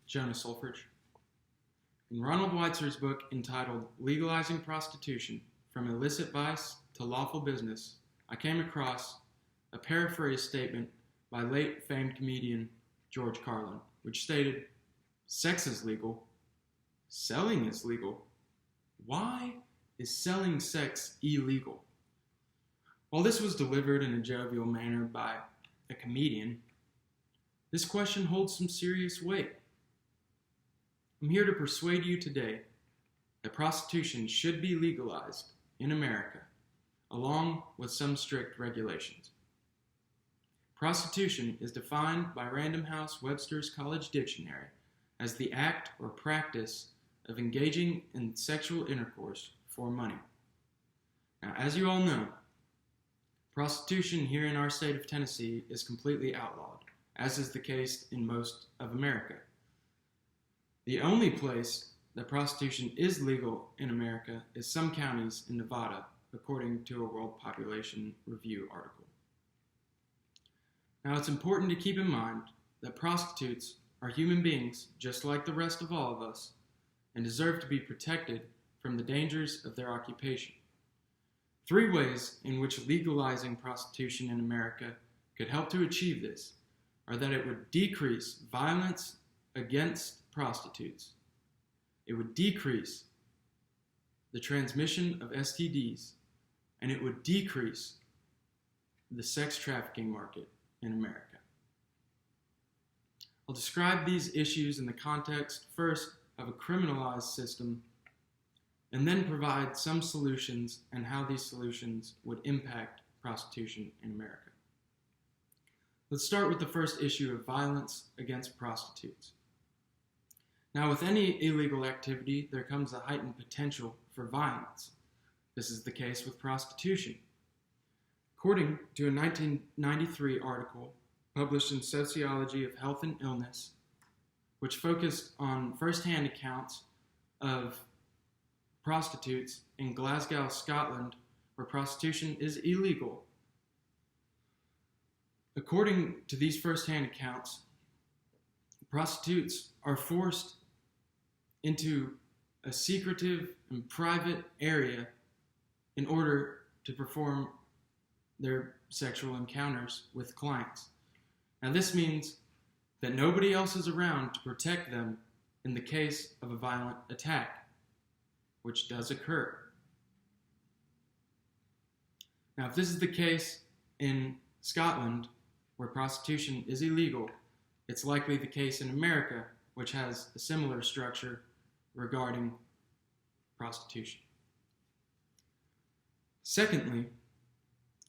Jonah Solfridge. In Ronald Weitzer's book entitled Legalizing Prostitution, From Illicit Vice to Lawful Business, I came across a paraphrased statement by late famed comedian George Carlin, which stated, "Sex is legal, selling is legal. Why is selling sex illegal?" While this was delivered in a jovial manner by a comedian, this question holds some serious weight. I'm here to persuade you today that prostitution should be legalized in America, along with some strict regulations. Prostitution is defined by Random House Webster's College Dictionary as the act or practice of engaging in sexual intercourse for money. Now, as you all know, prostitution here in our state of Tennessee is completely outlawed, as is the case in most of America. The only place that prostitution is legal in America is some counties in Nevada, according to a World Population Review article. Now, it's important to keep in mind that prostitutes are human beings just like the rest of all of us and deserve to be protected from the dangers of their occupation. 3 ways in which legalizing prostitution in America could help to achieve this are that it would decrease violence against prostitutes, it would decrease the transmission of STDs, and it would decrease the sex trafficking market in America. I'll describe these issues in the context first of a criminalized system, and then provide some solutions and how these solutions would impact prostitution in America. Let's start with the first issue of violence against prostitutes. Now, with any illegal activity, there comes a heightened potential for violence. This is the case with prostitution. According to a 1993 article published in Sociology of Health and Illness, which focused on first-hand accounts of prostitutes in Glasgow, Scotland, where prostitution is illegal. According to these first-hand accounts, prostitutes are forced into a secretive and private area in order to perform their sexual encounters with clients. Now, this means that nobody else is around to protect them in the case of a violent attack, which does occur. Now, if this is the case in Scotland, where prostitution is illegal, it's likely the case in America, which has a similar structure regarding prostitution. Secondly,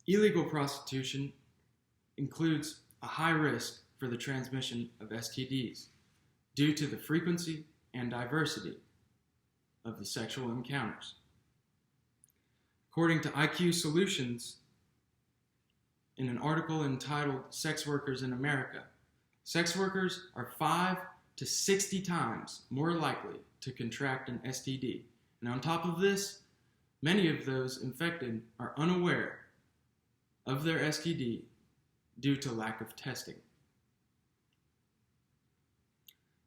illegal prostitution includes a high risk for the transmission of STDs due to the frequency and diversity of the sexual encounters. According to IQ Solutions, in an article entitled Sex Workers in America, sex workers are 5 to 60 times more likely to contract an STD. And on top of this, many of those infected are unaware of their STD due to lack of testing.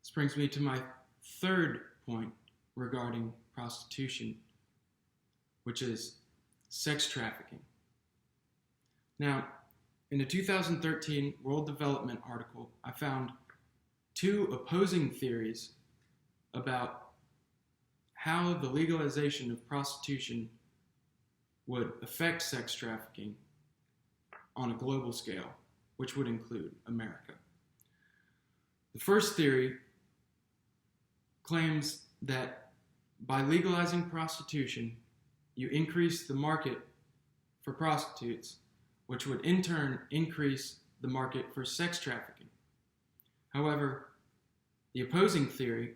This brings me to my third point regarding prostitution, which is sex trafficking. Now, in a 2013 World Development article, I found 2 opposing theories about how the legalization of prostitution would affect sex trafficking on a global scale, which would include America. The first theory claims that by legalizing prostitution, you increase the market for prostitutes, which would in turn increase the market for sex trafficking. However, the opposing theory,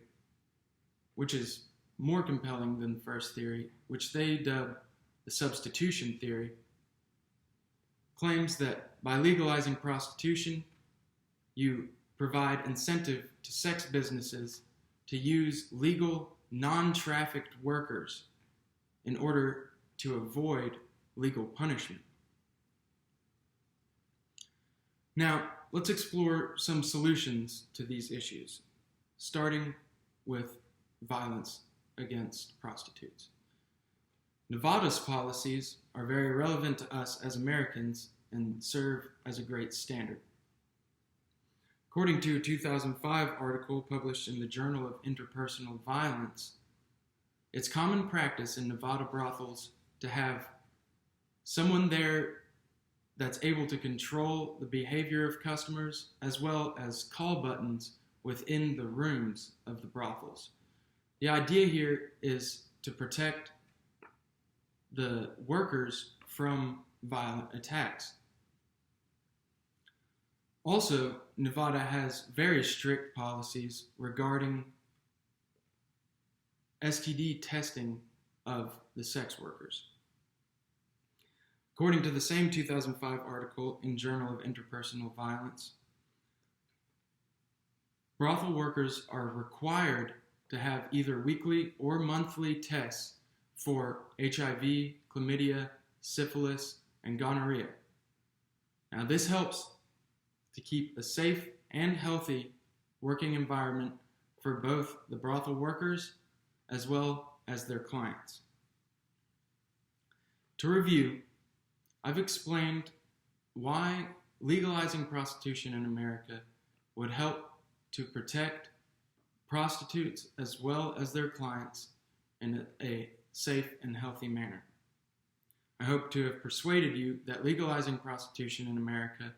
which is more compelling than the first theory, which they dub the substitution theory, claims that by legalizing prostitution, you provide incentive to sex businesses to use legal, non-trafficked workers in order to avoid legal punishment. Now, let's explore some solutions to these issues. starting with violence against prostitutes. Nevada's policies are very relevant to us as Americans and serve as a great standard. According to a 2005 article published in the Journal of Interpersonal Violence, it's common practice in Nevada brothels to have someone there that's able to control the behavior of customers, as well as call buttons within the rooms of the brothels. The idea here is to protect the workers from violent attacks. Also, Nevada has very strict policies regarding STD testing of the sex workers. According to the same 2005 article in Journal of Interpersonal Violence, brothel workers are required to have either weekly or monthly tests for HIV, chlamydia, syphilis, and gonorrhea. Now, this helps to keep a safe and healthy working environment for both the brothel workers as well as their clients. To review, I've explained why legalizing prostitution in America would help to protect prostitutes as well as their clients in a safe and healthy manner. I hope to have persuaded you that legalizing prostitution in America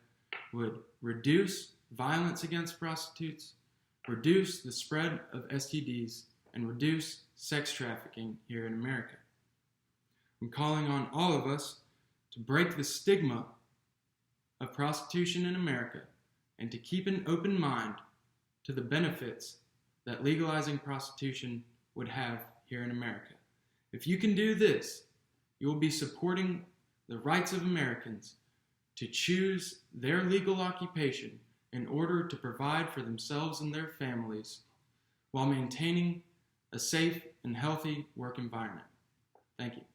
would reduce violence against prostitutes, reduce the spread of STDs, and reduce sex trafficking here in America. I'm calling on all of us to break the stigma of prostitution in America and to keep an open mind to the benefits that legalizing prostitution would have here in America. If you can do this, you will be supporting the rights of Americans to choose their legal occupation in order to provide for themselves and their families while maintaining a safe and healthy work environment. Thank you.